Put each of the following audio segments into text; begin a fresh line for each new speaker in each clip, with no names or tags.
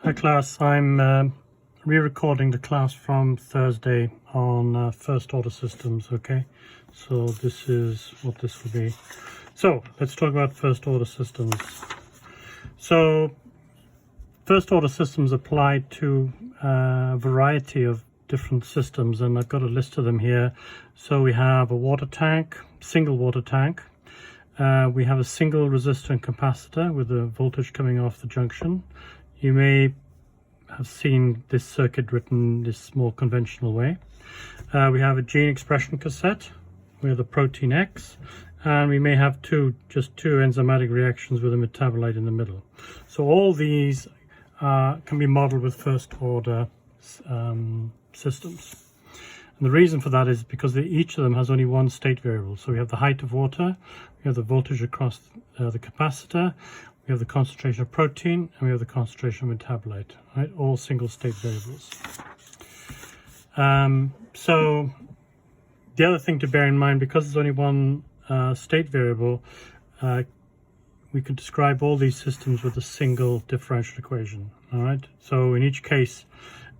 Hi class, I'm re-recording the class from Thursday on first order systems, okay? So this is what this will be. So let's talk about first order systems. So first order systems apply to a variety of different systems, and I've got a list of them here. So we have a water tank, single water tank. We have a single resistor and capacitor with the voltage coming off the junction. You may have seen this circuit written this more conventional way. We have a gene expression cassette with a protein X, and we may have just two enzymatic reactions with a metabolite in the middle. So all these can be modeled with first order systems. And the reason for that is because each of them has only one state variable. So we have the height of water, we have the voltage across the capacitor, we have the concentration of protein, and we have the concentration of metabolite, right? All single state variables. So the other thing to bear in mind, because there's only one state variable, we can describe all these systems with a single differential equation, all right? So in each case,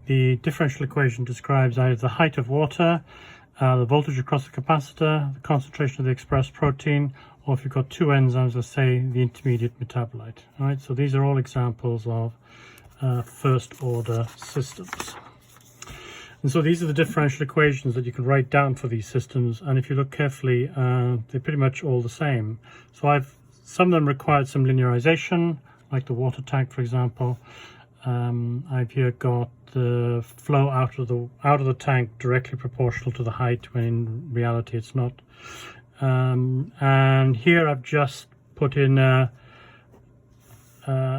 the differential equation describes either the height of water, the voltage across the capacitor, the concentration of the expressed protein, or if you've got two enzymes, let's say the intermediate metabolite. All right, so these are all examples of first order systems. And so these are the differential equations that you can write down for these systems, and if you look carefully, they're pretty much all the same. So some of them required some linearization, like the water tank, for example. I've here got the flow out of the tank directly proportional to the height, when in reality it's not. And here I've just put in a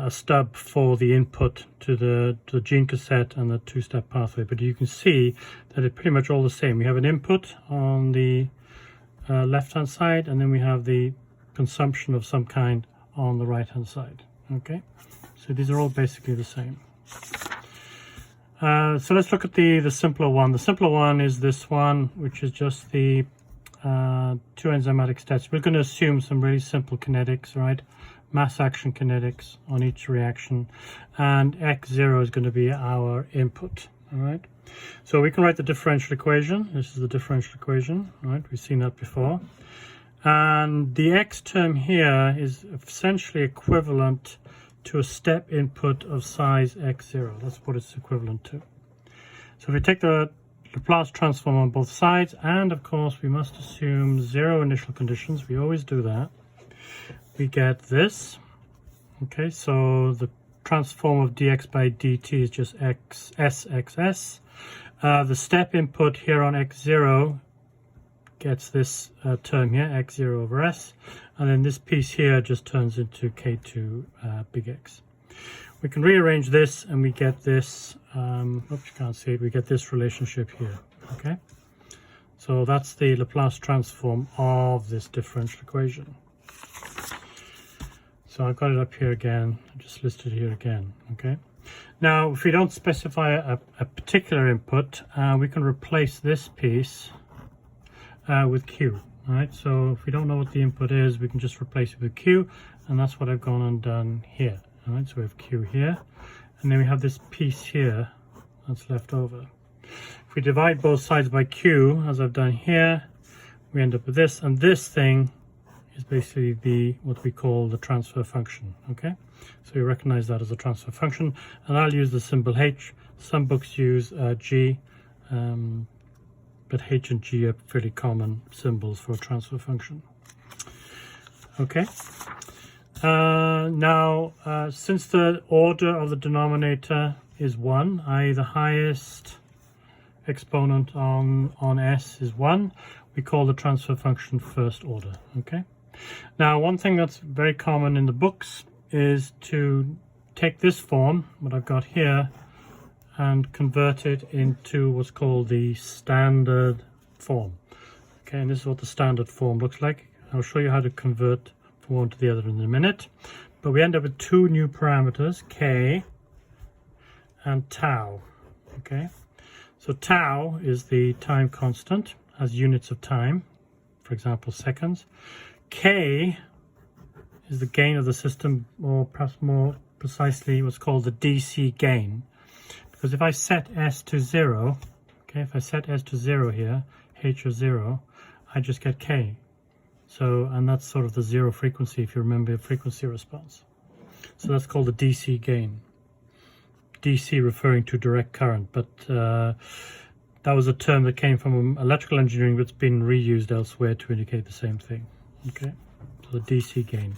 stub for the input to the gene cassette and the two-step pathway, but you can see that it's pretty much all the same. We have an input on the left-hand side, and then we have the consumption of some kind on the right-hand side. Okay, so these are all basically the same. So let's look at the simpler one. The simpler one is this one, which is just the two enzymatic steps. We're going to assume some really simple kinetics, right? Mass action kinetics on each reaction, and x0 is going to be our input. All right, so we can write the differential equation. This is the differential equation, right? We've seen that before, and the x term here is essentially equivalent to a step input of size x0. That's what it's equivalent to. So if we take the Laplace transform on both sides, and of course we must assume zero initial conditions, we always do that, we get this. Okay, so the transform of dx by dt is just xs. The step input here on x0 gets this term here, x0 over s, and then this piece here just turns into k2 big X. We can rearrange this and we get this, oops, you can't see it, we get this relationship here, okay? So that's the Laplace transform of this differential equation. So I've got it up here again, I just listed here again, okay? Now, if we don't specify a particular input, we can replace this piece with Q. All right, so if we don't know what the input is, we can just replace it with Q, and that's what I've gone and done here. All right, so we have Q here, and then we have this piece here that's left over. If we divide both sides by Q, as I've done here, we end up with this, and this thing is basically what we call the transfer function, okay? So you recognize that as a transfer function, and I'll use the symbol H. Some books use G, but H and G are fairly common symbols for a transfer function. Okay. Now, since the order of the denominator is 1, i.e. the highest exponent on S is 1, we call the transfer function first order. Okay. Now, one thing that's very common in the books is to take this form, what I've got here, and convert it into what's called the standard form. Okay, and this is what the standard form looks like. I'll show you how to convert from one to the other in a minute. But we end up with two new parameters, k and tau. Okay, so tau is the time constant as units of time, for example, seconds. K is the gain of the system, or perhaps more precisely what's called the DC gain. Because if I set S to 0, okay, if I set S to 0 here, H is 0, I just get K. So, and that's sort of the zero frequency, if you remember your frequency response. So that's called the DC gain. DC referring to direct current, but that was a term that came from electrical engineering, but it's been reused elsewhere to indicate the same thing. Okay, so the DC gain.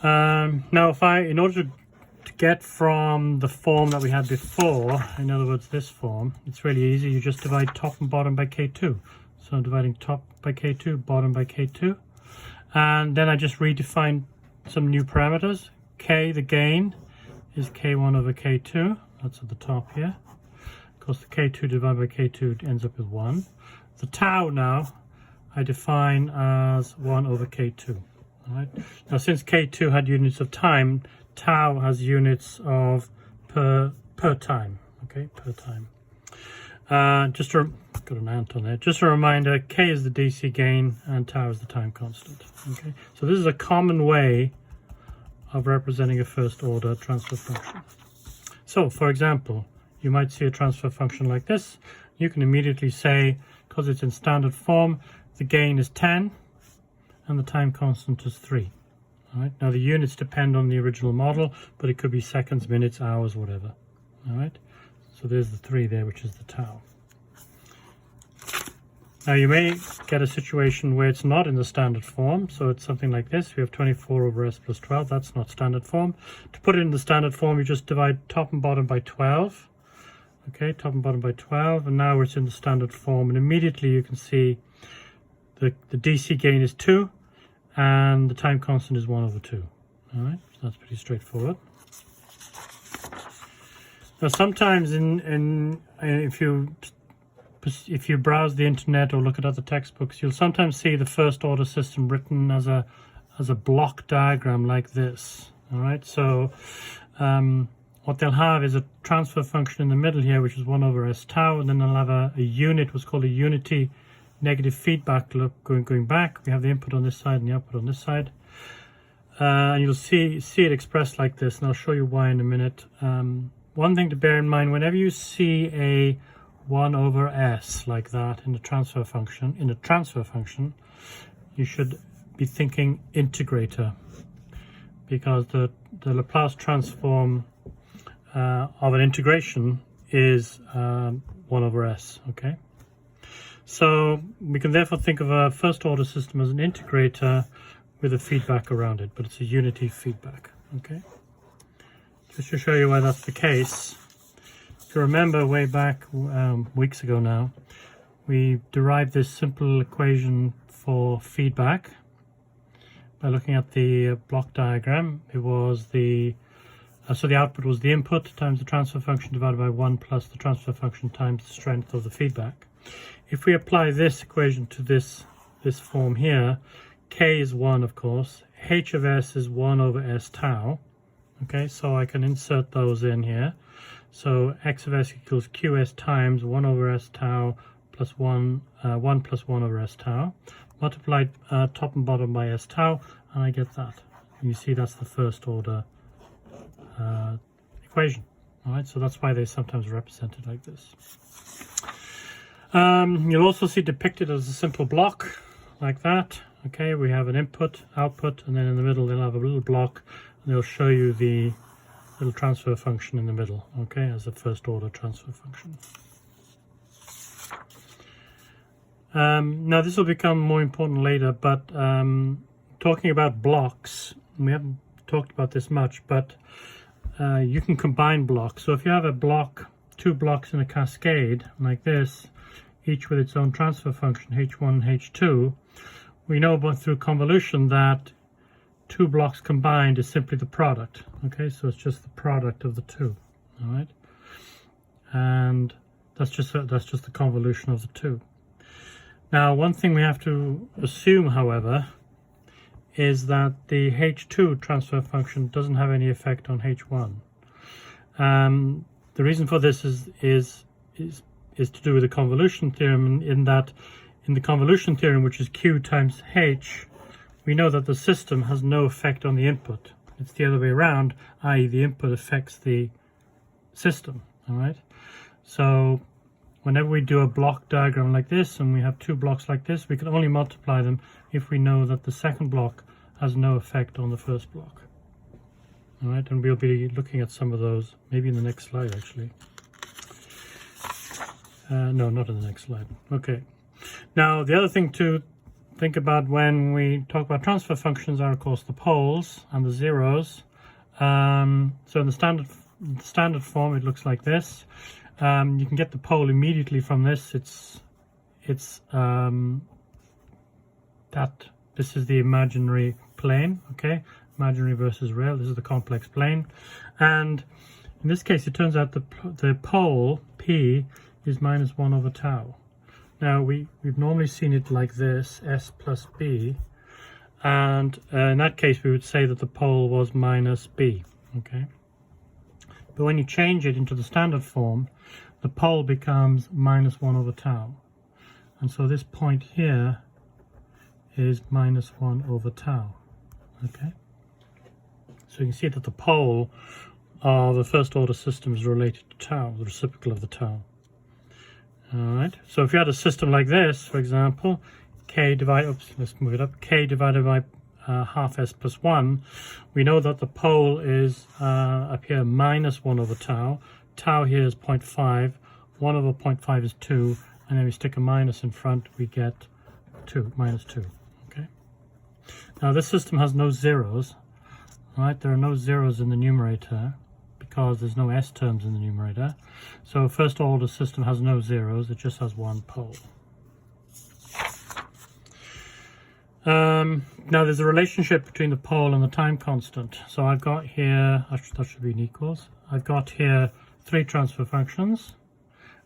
Now, in order to get from the form that we had before, in other words, this form, it's really easy. You just divide top and bottom by K2. So I'm dividing top by K2, bottom by K2. And then I just redefine some new parameters. K, the gain, is K1 over K2. That's at the top here. Of course, the K2 divided by K2 ends up with 1. The tau now, I define as 1 over K2. All right. Now, since K2 had units of time, tau has units of per time. Okay, per time. Just to got an ant on there. Just a reminder, K is the DC gain and tau is the time constant. Okay, so this is a common way of representing a first order transfer function. So, for example, you might see a transfer function like this. You can immediately say, because it's in standard form, the gain is 10 and the time constant is 3. All right. Now the units depend on the original model, but it could be seconds, minutes, hours, whatever. All right. So there's the 3 there, which is the tau. Now you may get a situation where it's not in the standard form, so it's something like this. We have 24 over s plus 12. That's not standard form. To put it in the standard form, you just divide top and bottom by 12. Okay, top and bottom by 12, and now it's in the standard form, and immediately you can see the DC gain is 2, and the time constant is 1 over 2. All right, so that's pretty straightforward. Now, sometimes if you browse the internet or look at other textbooks, you'll sometimes see the first order system written as a block diagram like this. All right, so what they'll have is a transfer function in the middle here, which is 1 over s tau, and then they'll have a unit, what's called a unity negative feedback loop going back. We have the input on this side and the output on this side. And you'll see it expressed like this, and I'll show you why in a minute. One thing to bear in mind, whenever you see a 1 over s like that in a transfer function, you should be thinking integrator, because the Laplace transform of an integration is 1 over s. Okay, so we can therefore think of a first order system as an integrator with a feedback around it, but it's a unity feedback. Okay, just to show you why that's the case, if you remember way back weeks ago now, we derived this simple equation for feedback by looking at the block diagram. It was so the output was the input times the transfer function divided by 1 plus the transfer function times the strength of the feedback. If we apply this equation to this form here, K is 1, of course, H of s is 1 over s tau. Okay, so I can insert those in here. So x of s equals qs times 1 over s tau plus 1 plus 1 over s tau, multiplied top and bottom by s tau, and I get that. You see that's the first order equation. All right, so that's why they sometimes represent it like this. You'll also see depicted as a simple block like that. Okay, we have an input, output, and then in the middle they'll have a little block, and they'll show you the little transfer function in the middle, okay, as a first order transfer function. Now this will become more important later, but talking about blocks, we haven't talked about this much, but you can combine blocks. So if you have a block, 2 blocks in a cascade like this, each with its own transfer function, h1 and h2, we know through convolution that 2 blocks combined is simply the product. Okay, so it's just the product of the 2. All right, and that's just the convolution of the 2. Now, one thing we have to assume, however, is that the h2 transfer function doesn't have any effect on h1. The reason for this is to do with the convolution theorem, in that in the convolution theorem, which is q times h, we know that the system has no effect on the input. It's the other way around, i.e. the input affects the system, all right? So whenever we do a block diagram like this and we have two blocks like this, we can only multiply them if we know that the second block has no effect on the first block. All right, and we'll be looking at some of those maybe in the next slide actually. No, not in the next slide. Okay. Now the other thing to think about when we talk about transfer functions are of course the poles and the zeros. So in the standard form it looks like this. You can get the pole immediately from this. This is the imaginary plane, okay? Imaginary versus real. This is the complex plane, and in this case it turns out the pole P is minus 1 over tau. Now we've normally seen it like this, S plus B, and in that case we would say that the pole was minus B, okay? But when you change it into the standard form, the pole becomes minus 1 over tau, and so this point here is minus 1 over tau, okay? So you can see that the pole of the first order system is related to tau, the reciprocal of the tau. Alright, so if you had a system like this, for example, k divided by half s plus 1, we know that the pole is up here minus 1 over tau. Tau here is 0.5, 1 over 0.5 is 2, and then we stick a minus in front, we get 2, minus 2. Okay. Now this system has no zeros. Right, there are no zeros in the numerator because there's no s terms in the numerator. So first order system has no zeros, it just has one pole. Now there's a relationship between the pole and the time constant. So I've got here, that should be an equals. I've got here 3 transfer functions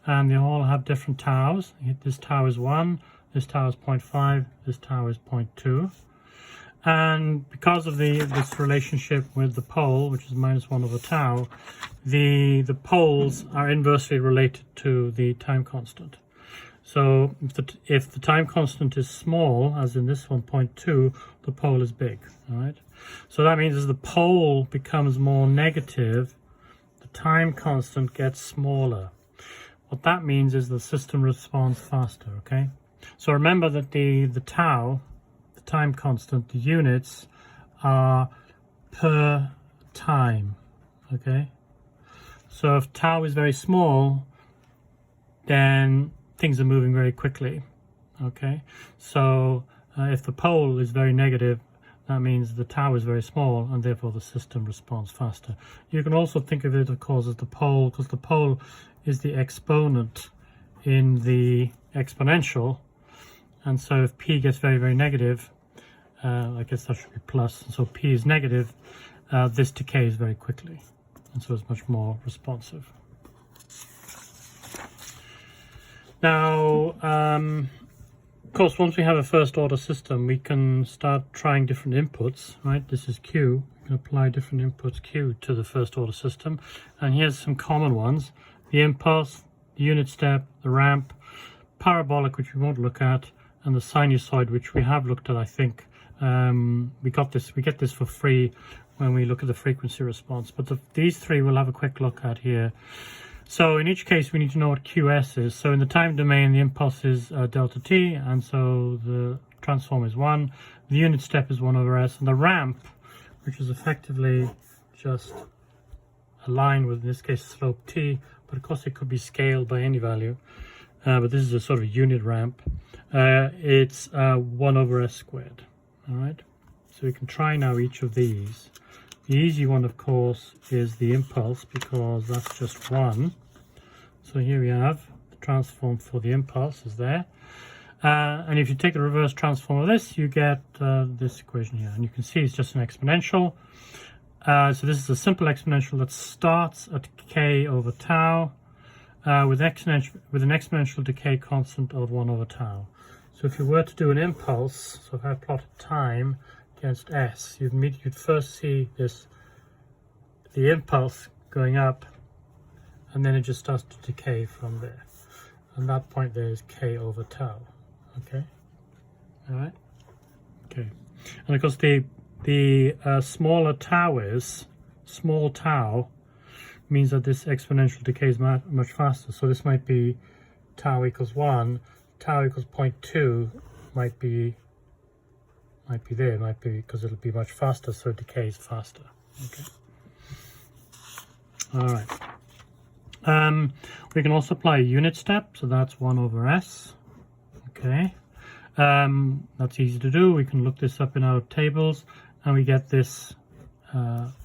and they all have different taus. This tau is 1, this tau is 0.5, this tau is 0.2. And because of this relationship with the pole, which is minus 1 over tau, the poles are inversely related to the time constant. So if the time constant is small, as in this one, 0.2, the pole is big. All right. So that means as the pole becomes more negative, the time constant gets smaller. What that means is the system responds faster. Okay. So remember that the tau, time constant, the units are per time, okay? So if tau is very small, then things are moving very quickly, okay? So if the pole is very negative, that means the tau is very small and therefore the system responds faster. You can also think of it, of course, as the pole, because the pole is the exponent in the exponential. And so if p gets very, very negative, I guess that should be plus, and so p is negative, this decays very quickly, and so it's much more responsive. Now, of course, once we have a first order system, we can start trying different inputs, right? This is Q. We can apply different inputs Q to the first order system, and here's some common ones: the impulse, the unit step, the ramp, parabolic, which we won't look at, and the sinusoid, which we have looked at, I think. We get this for free when we look at the frequency response, but these three we'll have a quick look at here. So in each case we need to know what QS is. So in the time domain the impulse is delta t, and so the transform is 1, the unit step is 1 over s, and the ramp, which is effectively just a line with, in this case, slope t, but of course it could be scaled by any value, but this is a sort of unit ramp. It's 1 over s squared. All right, so we can try now each of these. The easy one, of course, is the impulse, because that's just 1. So here we have the transform for the impulse is there. And if you take the reverse transform of this, you get this equation here. And you can see it's just an exponential. So this is a simple exponential that starts at k over tau with an exponential decay constant of 1 over tau. So if you were to do an impulse, so if I plotted time against s, you'd first see the impulse going up, and then it just starts to decay from there. And that point there is k over tau. Okay? All right? Okay. And of course the the smaller tau is, small tau means that this exponential decay is much faster. So this might be tau equals 1, tau equals 0.2 might be there, might be because it'll be much faster, so it decays faster. Okay. All right. We can also apply a unit step, so that's 1 over s. Okay. That's easy to do. We can look this up in our tables, and we get this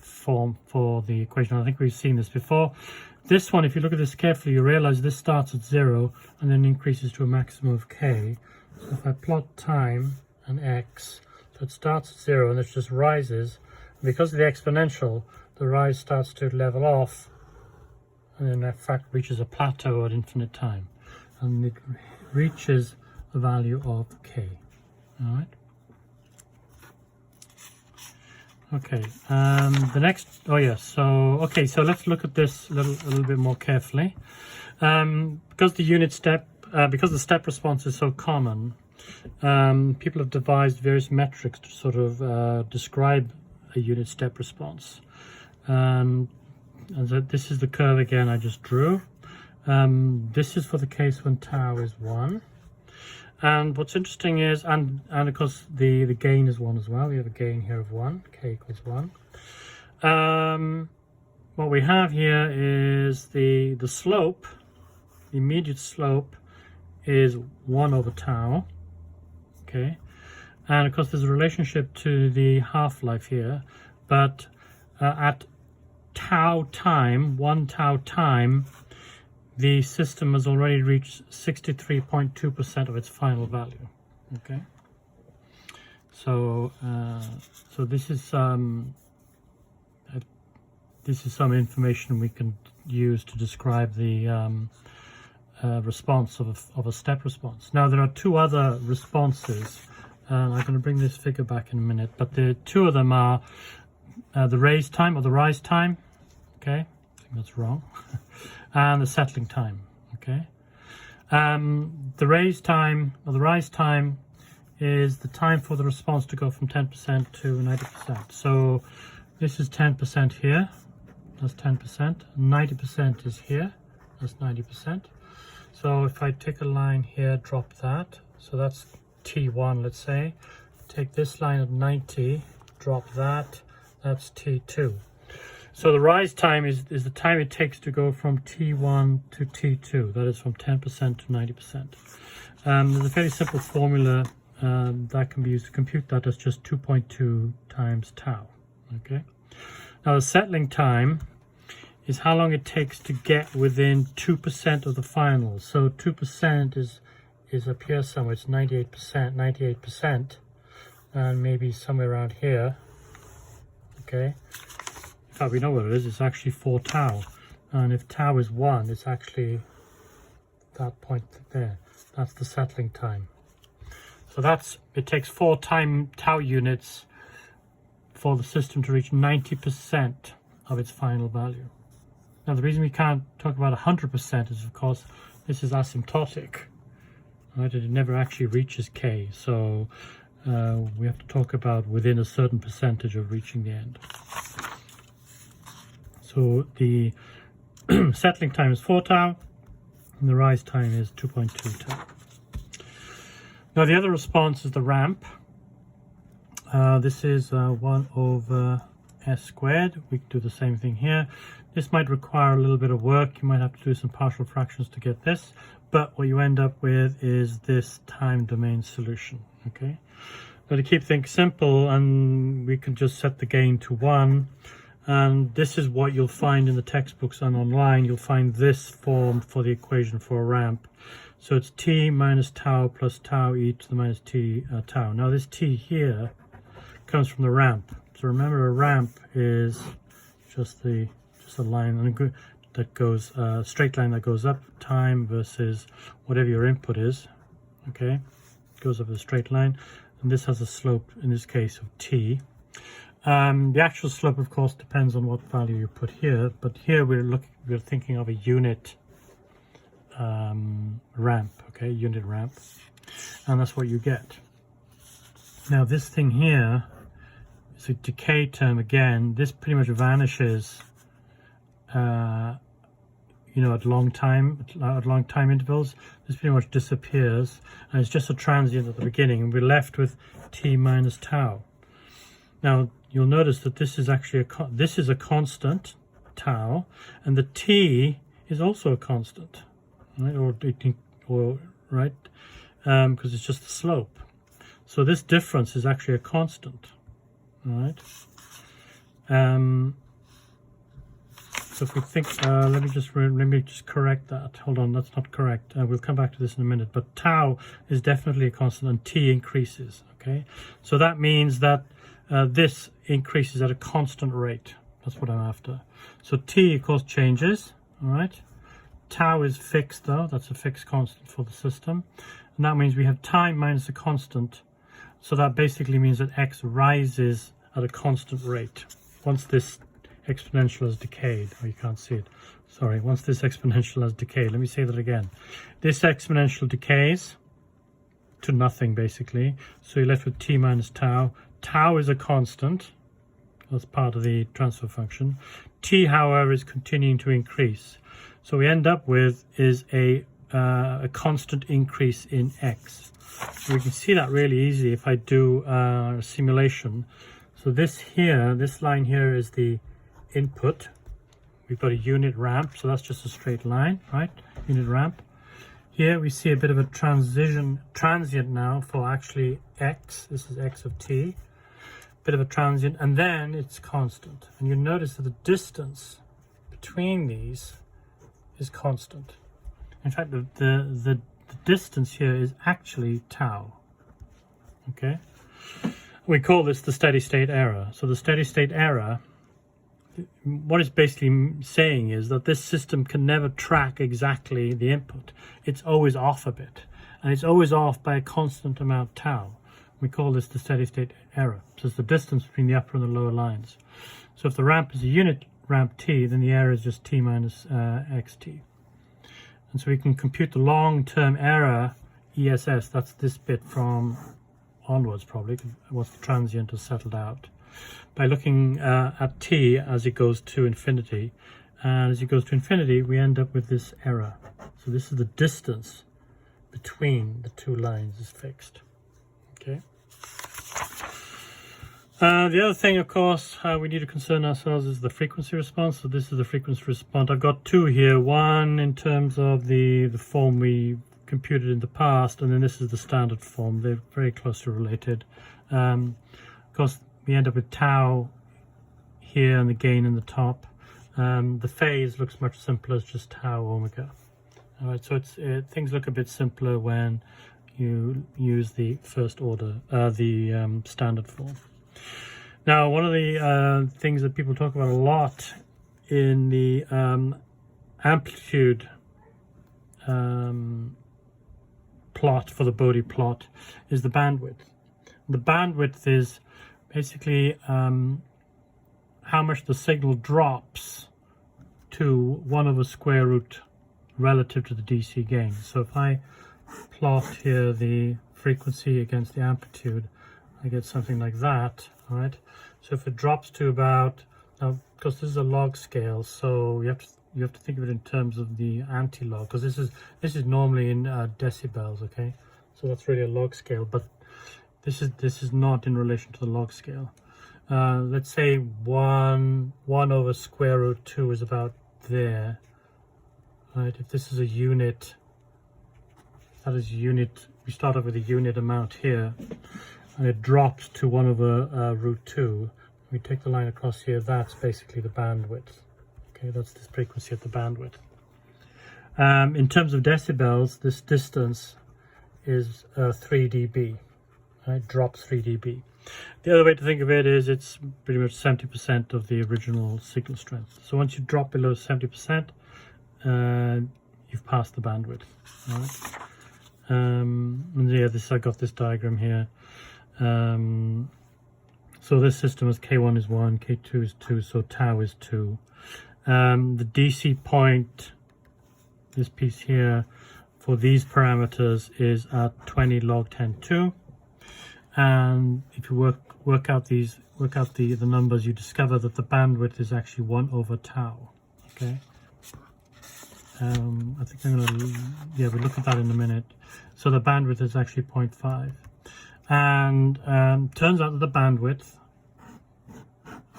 form for the equation. I think we've seen this before. This one, if you look at this carefully, you realize this starts at 0 and then increases to a maximum of k. So if I plot time and x, so it starts at 0 and it just rises. Because of the exponential, the rise starts to level off, and then in fact reaches a plateau at infinite time, and it reaches a value of k. All right. Okay. The next. Oh yes. So okay. So let's look at this a little bit more carefully. Because the unit step, because the step response is so common, people have devised various metrics to sort of describe a unit step response. And this is the curve again I just drew. This is for the case when tau is 1. And what's interesting is, and of course the gain is 1 as well. We have a gain here of 1, k equals 1. What we have here is the slope, the immediate slope is 1 over tau. Okay. And of course there's a relationship to the half-life here, but at tau time, 1 tau time, the system has already reached 63.2% of its final value. Okay. So this is some information we can use to describe the response of a step response. Now there are two other responses. I'm going to bring this figure back in a minute, but the two of them are the raise time or the rise time. Okay, I think that's wrong. And the settling time. Okay. The raise time or the rise time is the time for the response to go from 10% to 90%. So this is 10% here. That's 10%. 90% is here. That's 90%. So if I take a line here, drop that. So that's T1, let's say. Take this line at 90, drop that. That's T2. So the rise time is the time it takes to go from T1 to T2. That is from 10% to 90%. There's a fairly simple formula that can be used to compute that. That's just 2.2 times tau. Okay. Now the settling time is how long it takes to get within 2% of the final. So 2% is up here somewhere. It's 98%, and maybe somewhere around here. Okay. In fact, we know what it is. It's actually 4 tau, and if tau is 1, it's actually that point there. That's the settling time. So it takes 4 tau units for the system to reach 90% of its final value. Now, the reason we can't talk about 100% is, of course, this is asymptotic. Right? It never actually reaches k, so we have to talk about within a certain percentage of reaching the end. So the settling time is 4 tau, and the rise time is 2.2 tau. Now the other response is the ramp. This is 1 over s squared. We can do the same thing here. This might require a little bit of work. You might have to do some partial fractions to get this, but what you end up with is this time domain solution. Okay. Now to keep things simple, and we can just set the gain to 1. And this is what you'll find in the textbooks and online. You'll find this form for the equation for a ramp. So it's t minus tau plus tau e to the minus t tau. Now this t here comes from the ramp. So remember, a ramp is just a line that goes straight line that goes up, time versus whatever your input is. Okay, it goes up a straight line, and this has a slope in this case of t. The actual slope, of course, depends on what value you put here, but here we're thinking of a unit ramp, okay, unit ramp, and that's what you get. Now this thing here is a decay term again. This pretty much vanishes, you know, at long time intervals. This pretty much disappears, and it's just a transient at the beginning, and we're left with t minus tau. Now you'll notice that this is actually this is a constant, tau, and the t is also a constant, right? Or right, because it's just the slope. So this difference is actually a constant, right? So if we think, let me just correct that. Hold on, that's not correct. We'll come back to this in a minute. But tau is definitely a constant, and t increases. Okay, so that means that this increases at a constant rate. That's what I'm after. So t, of course, changes. All right. Tau is fixed, though. That's a fixed constant for the system, and that means we have time minus a constant. So that basically means that x rises at a constant rate once this exponential has decayed. Oh, you can't see it. Sorry. Once this exponential has decayed, let me say that again. This exponential decays to nothing, basically. So you're left with t minus tau. Tau is a constant. That's part of the transfer function. T, however, is continuing to increase. So we end up with is a constant increase in x. So we can see that really easy if I do a simulation. So this line here is the input. We've got a unit ramp, so that's just a straight line, right? Unit ramp. Here we see a bit of a transient now for actually x. This is x of t. Bit of a transient, and then it's constant. And you notice that the distance between these is constant. In fact, the distance here is actually tau. Okay, we call this the steady state error. So the steady state error, what it's basically saying is that this system can never track exactly the input. It's always off a bit, and it's always off by a constant amount tau. We call this the steady state error. So it's the distance between the upper and the lower lines. So if the ramp is a unit ramp t, then the error is just t minus xt. And so we can compute the long-term error ESS, that's this bit from onwards probably, once the transient has settled out, by looking at t as it goes to infinity. And as it goes to infinity, we end up with this error. So this is the distance between the two lines is fixed. Okay. The other thing, of course, we need to concern ourselves is the frequency response. So this is the frequency response. I've got two here. One in terms of the form we computed in the past, and then this is the standard form. They're very closely related. Of course, we end up with tau here and the gain in the top. The phase looks much simpler. It's just tau omega. All right, so things look a bit simpler when you use the first order, the standard form. Now, one of the things that people talk about a lot in the amplitude plot for the Bode plot is the bandwidth. The bandwidth is basically how much the signal drops to 1 over square root relative to the DC gain. So if I plot here the frequency against the amplitude, I get something like that. All right. So if it drops to about, now because this is a log scale, so you have to think of it in terms of the anti-log, because this is normally in decibels. Okay, so that's really a log scale, but this is not in relation to the log scale. Let's say 1 over square root 2 is about there. Right. If this is a unit, that is unit. We start off with a unit amount here, and it drops to 1 over root 2. We take the line across here. That's basically the bandwidth. Okay, that's the frequency at the bandwidth. In terms of decibels, this distance is 3 dB. Right, drops 3 dB. The other way to think of it is it's pretty much 70% of the original signal strength. So once you drop below 70%, you've passed the bandwidth. All right. And yeah, I got this diagram here. So this system is K1 is 1, K2 is 2, so tau is 2. The DC point, this piece here, for these parameters is at 20 log 10 2. And if you work out the numbers, you discover that the bandwidth is actually 1 over tau. Okay. I think I'm going to, yeah, we'll look at that in a minute. So the bandwidth is actually 0.5. And turns out that the bandwidth,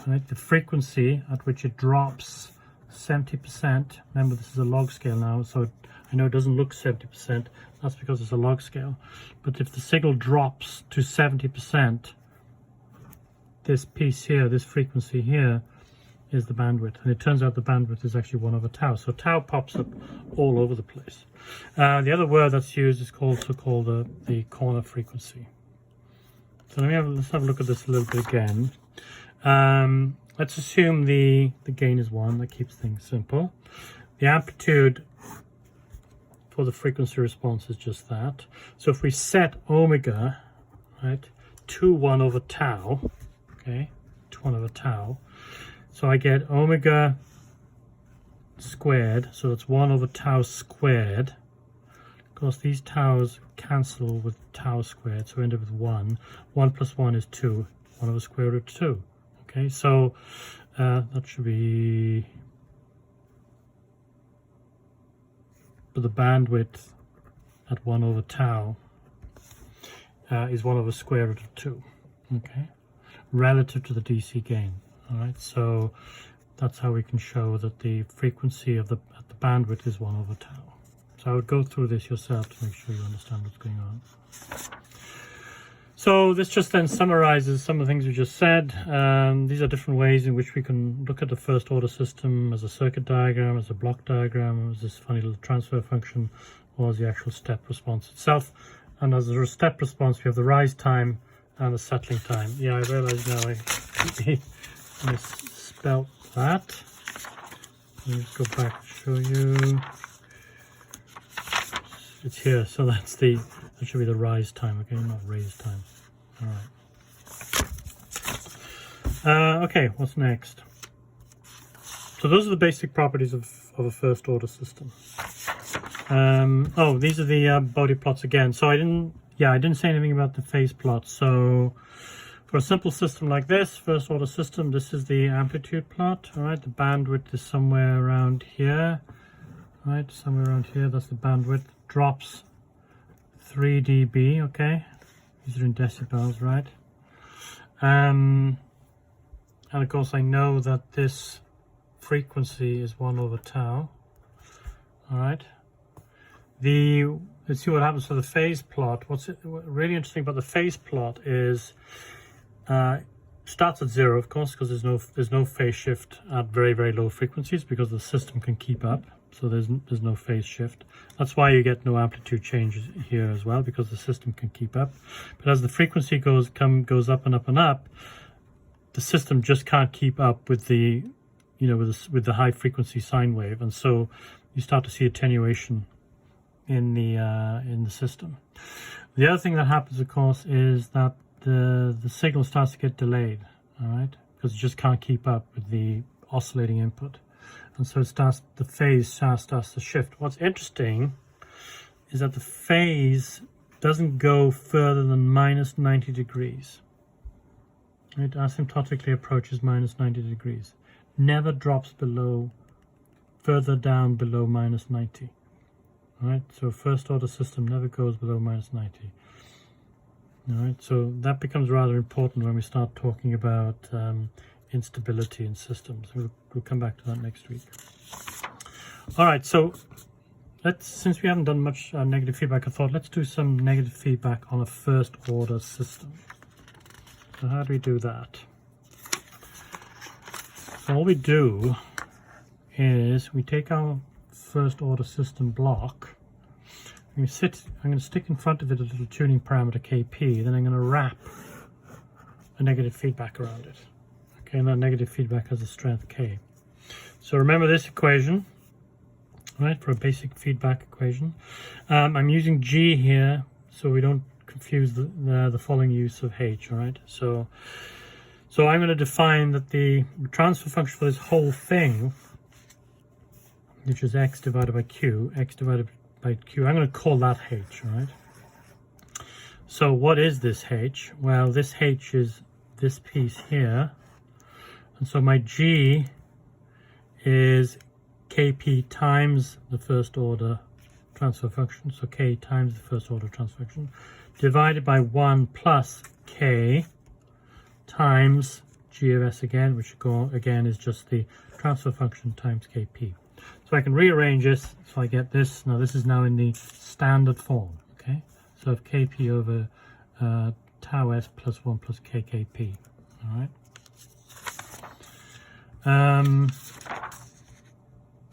right, the frequency at which it drops 70%, remember this is a log scale now, so I know it doesn't look 70%, that's because it's a log scale. But if the signal drops to 70%, this piece here, this frequency here, is the bandwidth, and it turns out the bandwidth is actually 1 over tau. So tau pops up all over the place. The other word that's used is also called the corner frequency. So let's have a look at this a little bit again. Let's assume the gain is 1. That keeps things simple. The amplitude for the frequency response is just that. So if we set omega, right, to 1 over tau, okay, to 1 over tau, so I get omega squared, so that's 1 over tau squared. Of course, these taus cancel with tau squared, so we end up with 1. 1 plus 1 is 2. 1 over square root of 2. Okay, so that should be... But the bandwidth at 1 over tau is 1 over square root of 2. Okay, relative to the DC gain. All right, so that's how we can show that the frequency of the bandwidth is 1 over tau. So I would go through this yourself to make sure you understand what's going on. So this just then summarizes some of the things we just said. These are different ways in which we can look at the first order system as a circuit diagram, as a block diagram, as this funny little transfer function, or as the actual step response itself. And as a step response, we have the rise time and the settling time. Yeah, I realize now I misspelled that. Let me just go back and show you. It's here, so that should be the rise time, okay, not raise time. All right. Okay, what's next? So those are the basic properties of a first order system. Oh, these are the Bode plots again. So I didn't say anything about the phase plot. So for a simple system like this, first order system, this is the amplitude plot. All right, the bandwidth is somewhere around here. All right, somewhere around here. That's the bandwidth. Drops 3 dB. Okay, these are in decibels, right? And of course, I know that this frequency is 1 over tau. All right. Let's see what happens for the phase plot. What's really interesting about the phase plot is starts at 0, of course, because there's no phase shift at very, very low frequencies because the system can keep up. So there's no phase shift. That's why you get no amplitude changes here as well, because the system can keep up. But as the frequency goes up and up and up, the system just can't keep up with the with the high frequency sine wave, and so you start to see attenuation in the system. The other thing that happens, of course, is that the signal starts to get delayed. All right, because it just can't keep up with the oscillating input. And so the phase starts to shift. What's interesting is that the phase doesn't go further than minus 90 degrees. It asymptotically approaches minus 90 degrees. Never drops further down below minus 90. All right, so first order system never goes below minus 90. All right, so that becomes rather important when we start talking about instability in systems. We'll come back to that next week. All right, so since we haven't done much negative feedback, I thought let's do some negative feedback on a first order system. So how do we do that? So all we do is we take our first order system block. I'm going to stick in front of it a little tuning parameter Kp, then I'm going to wrap a negative feedback around it. Okay, and that negative feedback has a strength K. So remember this equation, right, for a basic feedback equation. I'm using G here so we don't confuse the following use of H, all right? So I'm going to define that the transfer function for this whole thing, which is x divided by q, I'm going to call that h, all right? So what is this h? Well, this h is this piece here. And so my G is Kp times the first order transfer function, so K times the first order transfer function, divided by 1 plus K times G of S again, which again is just the transfer function times Kp. So I can rearrange this, so I get this. Now this is now in the standard form, okay? So of Kp over tau S plus 1 plus KKP, all right?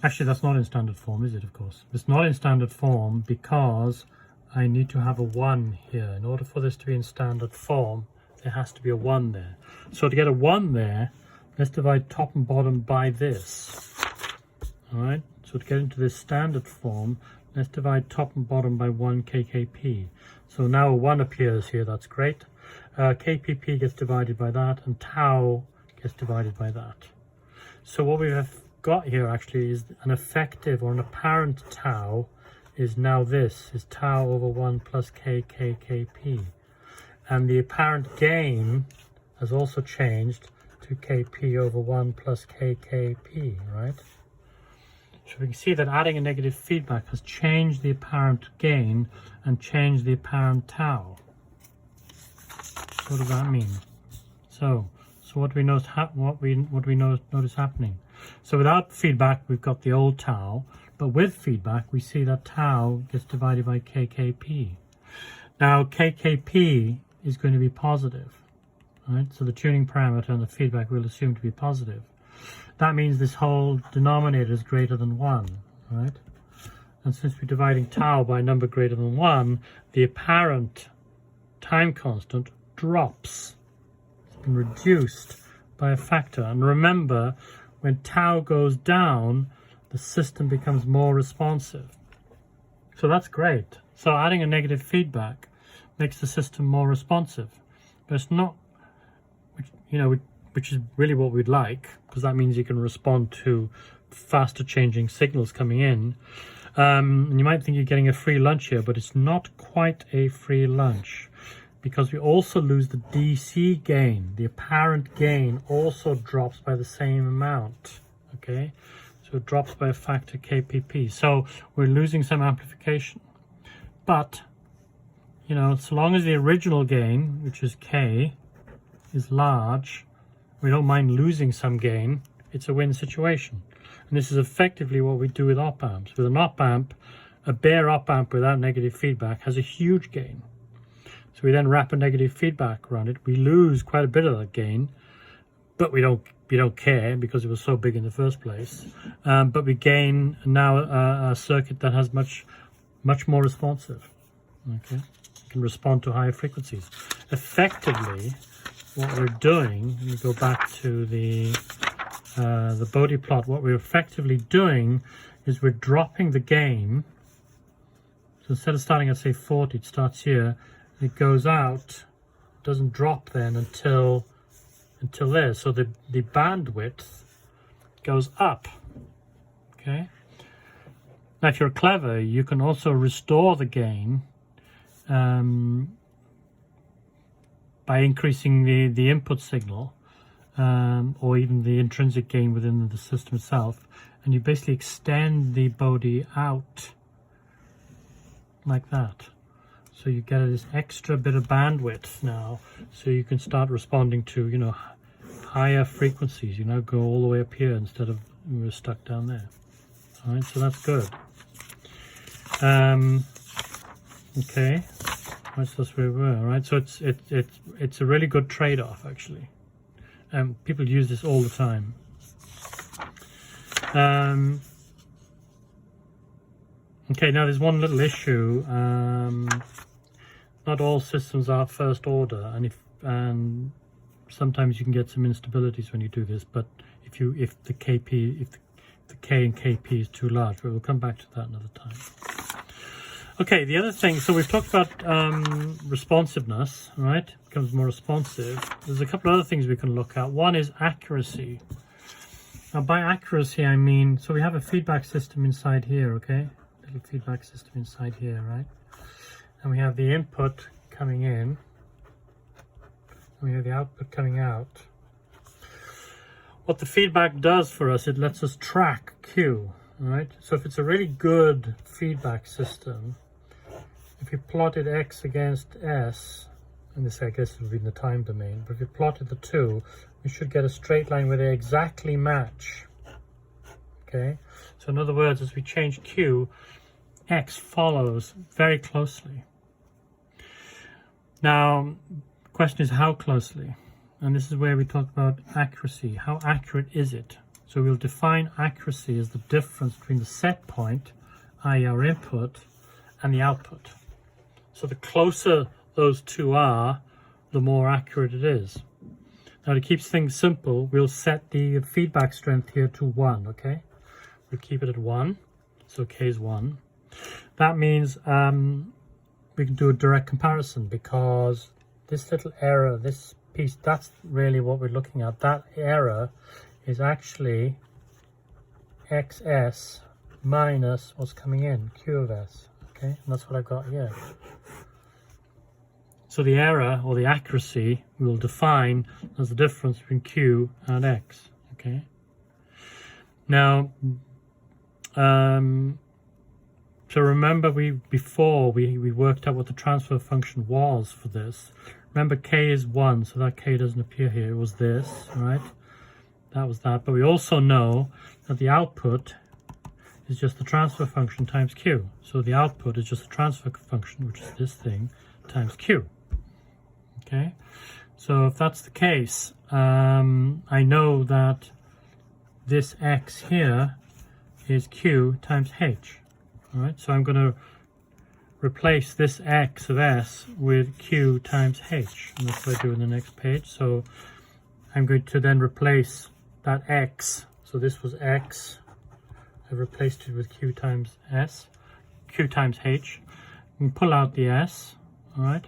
Actually, that's not in standard form, is it, of course? It's not in standard form because I need to have a 1 here. In order for this to be in standard form, there has to be a 1 there. So to get a 1 there, let's divide top and bottom by this. All right, so to get into this standard form, let's divide top and bottom by 1 KKP. So now a 1 appears here, that's great. KPP gets divided by that, and tau gets divided by that. So what we have got here actually is an effective or an apparent tau is now this, is tau over 1 plus KKP. And the apparent gain has also changed to Kp over 1 plus KKP, right? So we can see that adding a negative feedback has changed the apparent gain and changed the apparent tau. What does that mean? So what do we notice? Notice happening? So without feedback, we've got the old tau, but with feedback, we see that tau gets divided by KKP. Now KKP is going to be positive, right? So the tuning parameter and the feedback we'll assume to be positive. That means this whole denominator is greater than 1, right? And since we're dividing tau by a number greater than 1, the apparent time constant drops. It's been reduced by a factor. And remember, when tau goes down, the system becomes more responsive. So that's great. So adding a negative feedback makes the system more responsive. But it's not, which is really what we'd like, because that means you can respond to faster changing signals coming in. And you might think you're getting a free lunch here, but it's not quite a free lunch, because we also lose the DC gain. The apparent gain also drops by the same amount, okay? So it drops by a factor KPP. So we're losing some amplification. But, so long as the original gain, which is K, is large, we don't mind losing some gain. It's a win situation. And this is effectively what we do with op-amps. With an op-amp, a bare op-amp without negative feedback has a huge gain. So we then wrap a negative feedback around it. We lose quite a bit of that gain, but we don't care because it was so big in the first place. But we gain now a circuit that has much more responsive. Okay, it can respond to higher frequencies. Effectively, what we're doing, let me go back to the Bode plot. What we're effectively doing is we're dropping the gain. So instead of starting at say 40, it starts here. It goes out, doesn't drop then until there. So the bandwidth goes up. Okay. Now, if you're clever, you can also restore the gain by increasing the input signal, or even the intrinsic gain within the system itself, and you basically extend the Bode out like that. So you get this extra bit of bandwidth now, so you can start responding to, higher frequencies, go all the way up here instead of we were stuck down there. All right, so that's good. Okay, that's where we were. All right, so it's a really good trade-off actually. People use this all the time. Okay, now there's one little issue. Not all systems are first order, and sometimes you can get some instabilities when you do this. But if the K and KP is too large, but we'll come back to that another time. Okay, the other thing. So we've talked about responsiveness, right? It becomes more responsive. There's a couple of other things we can look at. One is accuracy. Now, by accuracy, I mean, so we have a feedback system inside here, okay? Little feedback system inside here, right? And we have the input coming in. we have the output coming out. What the feedback does for us, it lets us track Q, right? So if it's a really good feedback system, if you plotted X against S, and this I guess would be in the time domain, but if you plotted the two, we should get a straight line where they exactly match. Okay, so in other words, as we change Q, X follows very closely. Now, the question is how closely? And this is where we talk about accuracy. How accurate is it? So we'll define accuracy as the difference between the set point, i.e. our input, and the output. So the closer those two are, the more accurate it is. Now to keep things simple, we'll set the feedback strength here to 1, okay? We'll keep it at 1, so K is 1. That means we can do a direct comparison because this little error, this piece, that's really what we're looking at. That error is actually XS minus what's coming in, Q of S, okay? And that's what I've got here. So the error, or the accuracy, we will define as the difference between Q and X, okay? Now, so remember before we worked out what the transfer function was for this. Remember K is 1, so that K doesn't appear here. It was this, right? That was that. But we also know that the output is just the transfer function times Q. So the output is just a transfer function, which is this thing, times Q. Okay? So if that's the case, I know that this X here is Q times H. All right, so I'm going to replace this X of S with Q times H. And that's what I do in the next page. So I'm going to then replace that X. So this was X. I replaced it with Q times S, Q times H. And pull out the S, all right?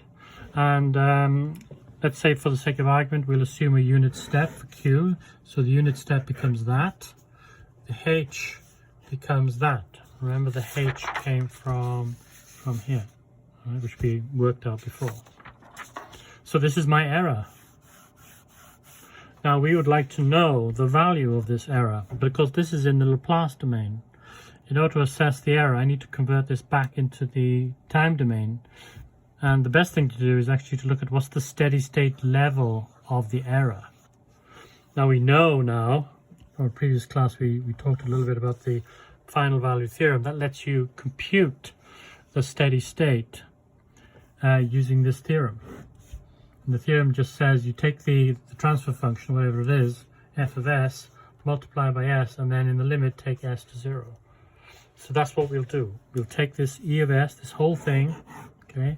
And let's say for the sake of argument, we'll assume a unit step for Q. So the unit step becomes that. The H becomes that. Remember the H came from here, right, which we worked out before. So this is my error. Now we would like to know the value of this error, because this is in the Laplace domain. In order to assess the error, I need to convert this back into the time domain. And the best thing to do is actually to look at what's the steady state level of the error. Now we know now, from a previous class we talked a little bit about the final value theorem that lets you compute the steady state using this theorem. And the theorem just says you take the transfer function, whatever it is, f of s, multiply by s, and then in the limit take s to 0. So that's what we'll do. We'll take this e of s, this whole thing, okay,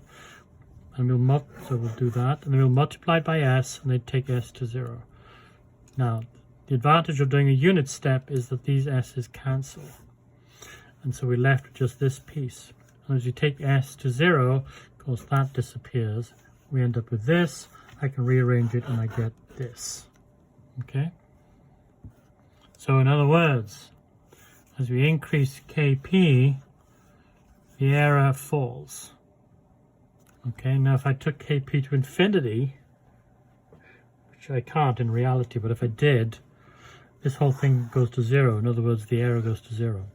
and we'll do that, and then we'll multiply by s, and then take s to 0. Now, the advantage of doing a unit step is that these s's cancel. And so we're left with just this piece. And as you take s to 0, of course that disappears. We end up with this. I can rearrange it and I get this. Okay? So in other words, as we increase Kp, the error falls. Okay, now if I took Kp to infinity, which I can't in reality, but if I did, this whole thing goes to 0. In other words, the error goes to 0.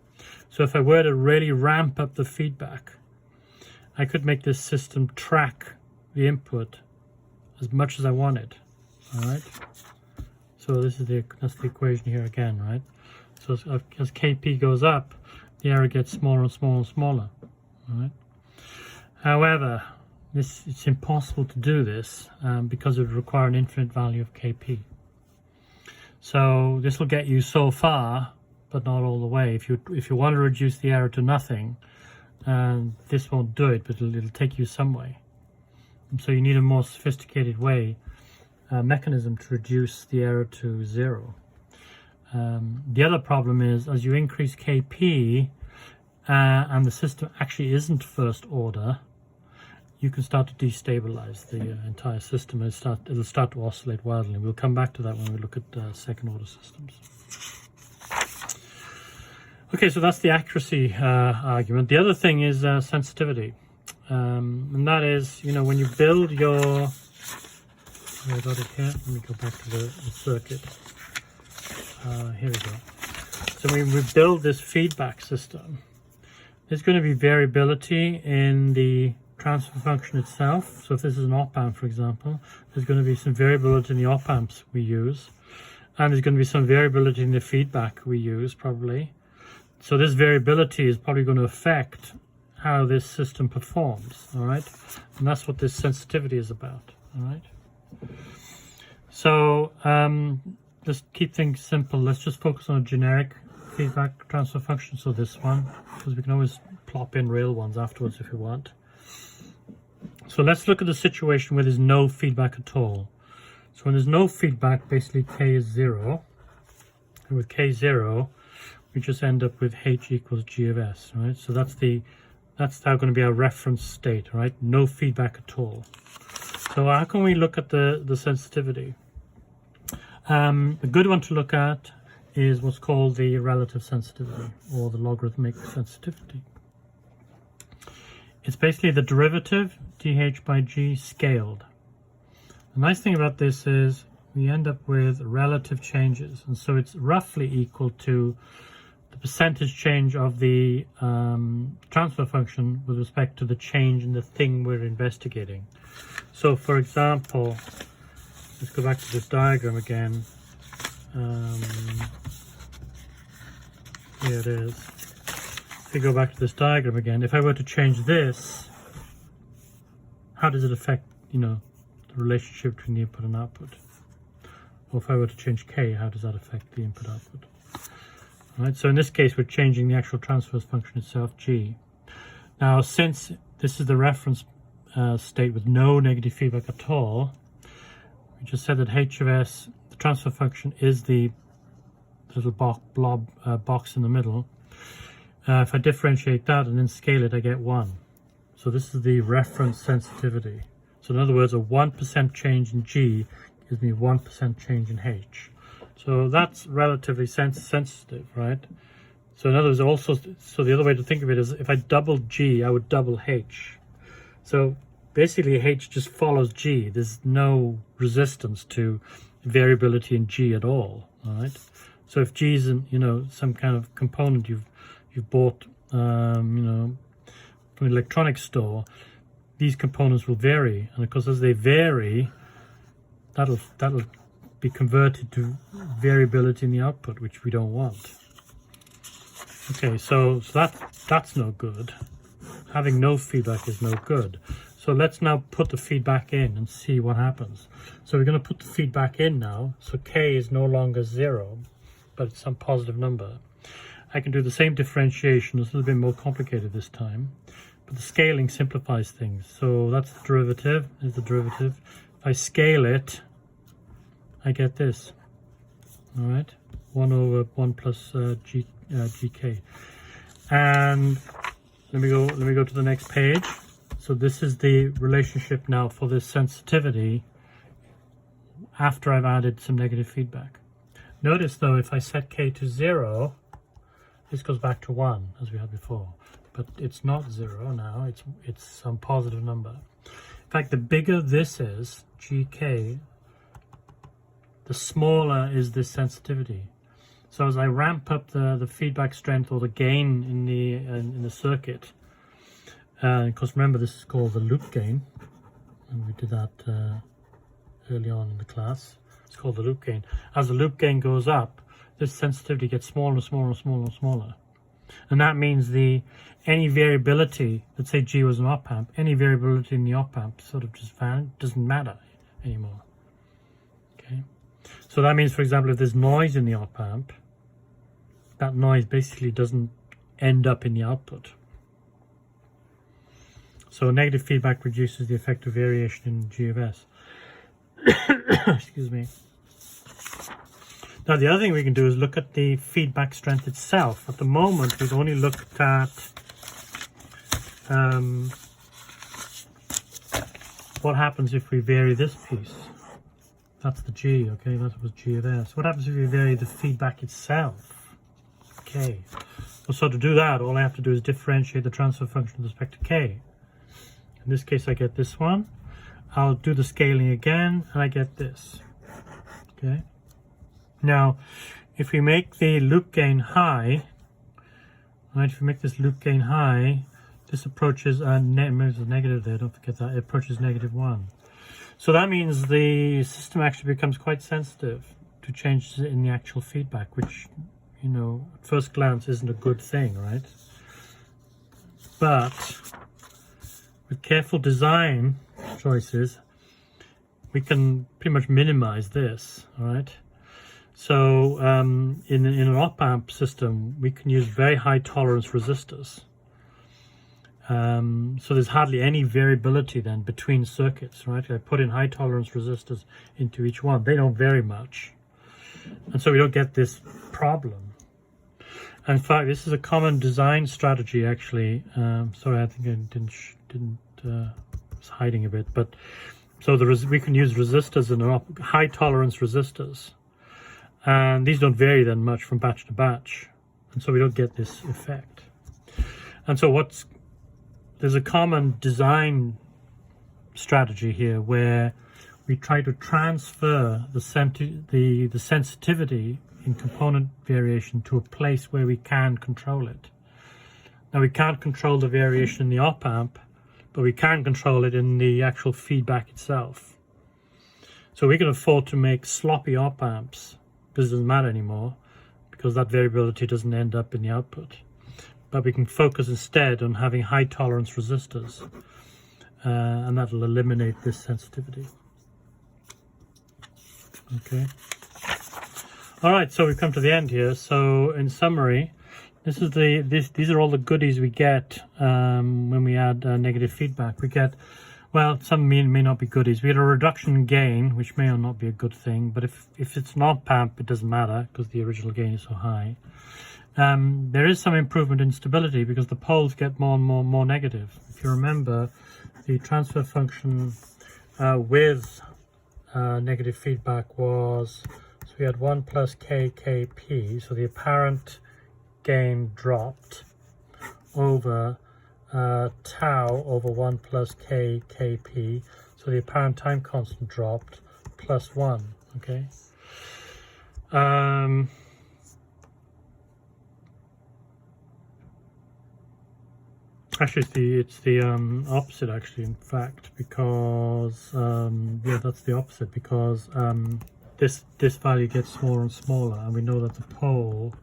So if I were to really ramp up the feedback, I could make this system track the input as much as I wanted. All right. So this is that's the equation here again, right? So as Kp goes up, the error gets smaller and smaller and smaller. All right. However, it's impossible to do this because it would require an infinite value of Kp. So this will get you so far, but not all the way. If you want to reduce the error to nothing, this won't do it, but it'll take you some way. And so you need a more sophisticated mechanism to reduce the error to 0. The other problem is, as you increase Kp, and the system actually isn't first order, you can start to destabilize the entire system. It'll start to oscillate wildly. We'll come back to that when we look at second order systems. Okay, so that's the accuracy argument. The other thing is sensitivity. And that is, when you build your I got it here. Let me go back to the circuit. Here we go. So when we build this feedback system, there's going to be variability in the transfer function itself. So if this is an op-amp, for example, there's going to be some variability in the op-amps we use. And there's going to be some variability in the feedback we use, probably. So this variability is probably going to affect how this system performs, all right? And that's what this sensitivity is about, all right? So let's keep things simple. Let's just focus on a generic feedback transfer function, so this one, because we can always plop in real ones afterwards if we want. So let's look at the situation where there's no feedback at all. So when there's no feedback, basically k is 0. And with k 0, we just end up with h equals g of s, right? So that's now going to be our reference state, right? No feedback at all. So how can we look at the sensitivity? A good one to look at is what's called the relative sensitivity, or the logarithmic sensitivity. It's basically the derivative dh by g scaled. The nice thing about this is we end up with relative changes, and so it's roughly equal to the percentage change of the transfer function with respect to the change in the thing we're investigating. So for example, let's go back to this diagram again. Here it is. If we go back to this diagram again, if I were to change this, how does it affect, the relationship between the input and output? Or if I were to change k, how does that affect the input output? All right, so in this case, we're changing the actual transfer function itself, g. Now, since this is the reference state with no negative feedback at all, we just said that h of s, the transfer function, is the little box in the middle. If I differentiate that and then scale it, I get 1. So this is the reference sensitivity. So in other words, a 1% change in g gives me 1% change in h. So that's relatively sensitive, right? So in other words, also, so the other way to think of it is if I doubled g, I would double h. So basically h just follows g. There's no resistance to variability in g at all right? So if g is some kind of component you've bought from an electronics store, these components will vary, and of course as they vary, that'll be converted to variability in the output, which we don't want. Okay, so that's no good. Having no feedback is no good. So let's now put the feedback in and see what happens. So we're going to put the feedback in now. So k is no longer 0, but it's some positive number. I can do the same differentiation. It's a little bit more complicated this time, but the scaling simplifies things. So that's the derivative. Is the derivative. If I scale it, I get this. All right, 1 over 1 plus gk. And let me go to the next page. So this is the relationship now for this sensitivity after I've added some negative feedback. Notice though, if I set k to 0, this goes back to 1 as we had before, but it's not 0 now, it's some positive number. In fact, the bigger this is, gk, the smaller is this sensitivity. So as I ramp up the feedback strength or the gain in the circuit, because remember this is called the loop gain, and we did that early on in the class. It's called the loop gain. As the loop gain goes up, this sensitivity gets smaller and smaller and smaller and smaller, and that means any variability, let's say G was an op amp, any variability in the op amp sort of just doesn't matter anymore. Okay, so that means, for example, if there's noise in the op amp, that noise basically doesn't end up in the output. So negative feedback reduces the effect of variation in G of S. Excuse me. Now the other thing we can do is look at the feedback strength itself. At the moment we've only looked at what happens if we vary this piece. That's the G, okay, that was G of S. What happens if we vary the feedback itself? Okay, so to do that, all I have to do is differentiate the transfer function with respect to K. In this case, I get this one. I'll do the scaling again, and I get this. Okay. Now, if we make the loop gain high, right? If we make this loop gain high, this approaches a negative there. Don't forget that it approaches -1. So that means the system actually becomes quite sensitive to changes in the actual feedback, which, you know, at first glance isn't a good thing, right? But with careful design choices, we can pretty much minimize this, all right? So in an op-amp system, we can use very high tolerance resistors. So there's hardly any variability then between circuits, right? I put in high tolerance resistors into each one. They don't vary much. And so we don't get this problem. In fact, this is a common design strategy, actually. Sorry, I think I was hiding a bit. But so we can use resistors and high tolerance resistors. And these don't vary then much from batch to batch. And so we don't get this effect. And so there's a common design strategy here where we try to transfer the sensitivity in component variation to a place where we can control it. Now, we can't control the variation in the op-amp, but we can control it in the actual feedback itself. So we can afford to make sloppy op-amps. This doesn't matter anymore because that variability doesn't end up in the output. But we can focus instead on having high tolerance resistors, and that will eliminate this sensitivity. Okay. All right, so we've come to the end here. So in summary, these are all the goodies we get when we add negative feedback. We get, well, some may not be goodies. We get a reduction in gain, which may or not be a good thing. But if it's an op-amp, it doesn't matter because the original gain is so high. There is some improvement in stability because the poles get more and more negative. If you remember, the transfer function with negative feedback was, so we had 1 plus KKP, so the apparent gain dropped over tau over 1 plus KKP, so the apparent time constant dropped plus 1, okay? Actually, it's the opposite, actually, in fact, because, yeah, that's the opposite, because this value gets smaller and smaller, and we know that the pole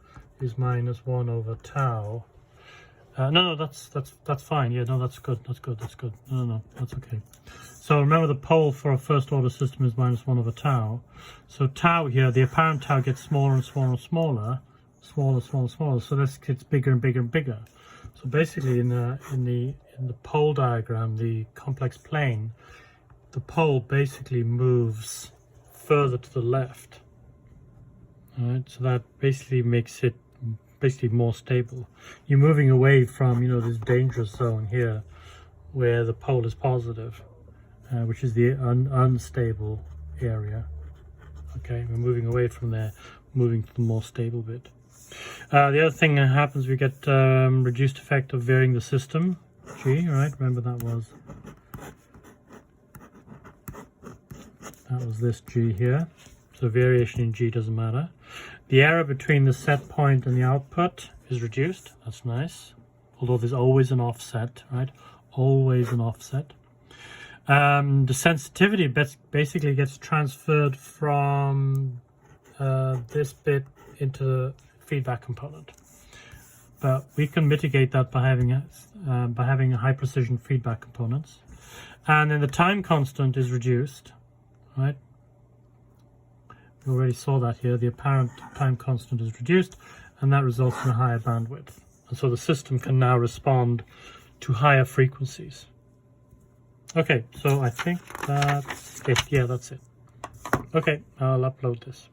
is -1 over tau. No, that's fine. Yeah, no, that's good. No, that's okay. So remember, the pole for a first order system is -1 over tau. So tau here, the apparent tau gets smaller and smaller and smaller. So this gets bigger and bigger and bigger. So basically, in the pole diagram, the complex plane, the pole basically moves further to the left. All right, so that basically makes it more stable. You're moving away from, you know, this dangerous zone here, where the pole is positive, which is the unstable area. Okay, we're moving away from there, moving to the more stable bit. The other thing that happens, we get reduced effect of varying the system, G, right? Remember that was this G here. So variation in G doesn't matter. The error between the set point and the output is reduced. That's nice. Although there's always an offset, right? Always an offset. The sensitivity basically gets transferred from this bit into the feedback component, but we can mitigate that by having high precision feedback components, and then the time constant is reduced, right? We already saw that here. The apparent time constant is reduced, and that results in a higher bandwidth, and so the system can now respond to higher frequencies. Okay, so I think that's it. Yeah, that's it. Okay, I'll upload this.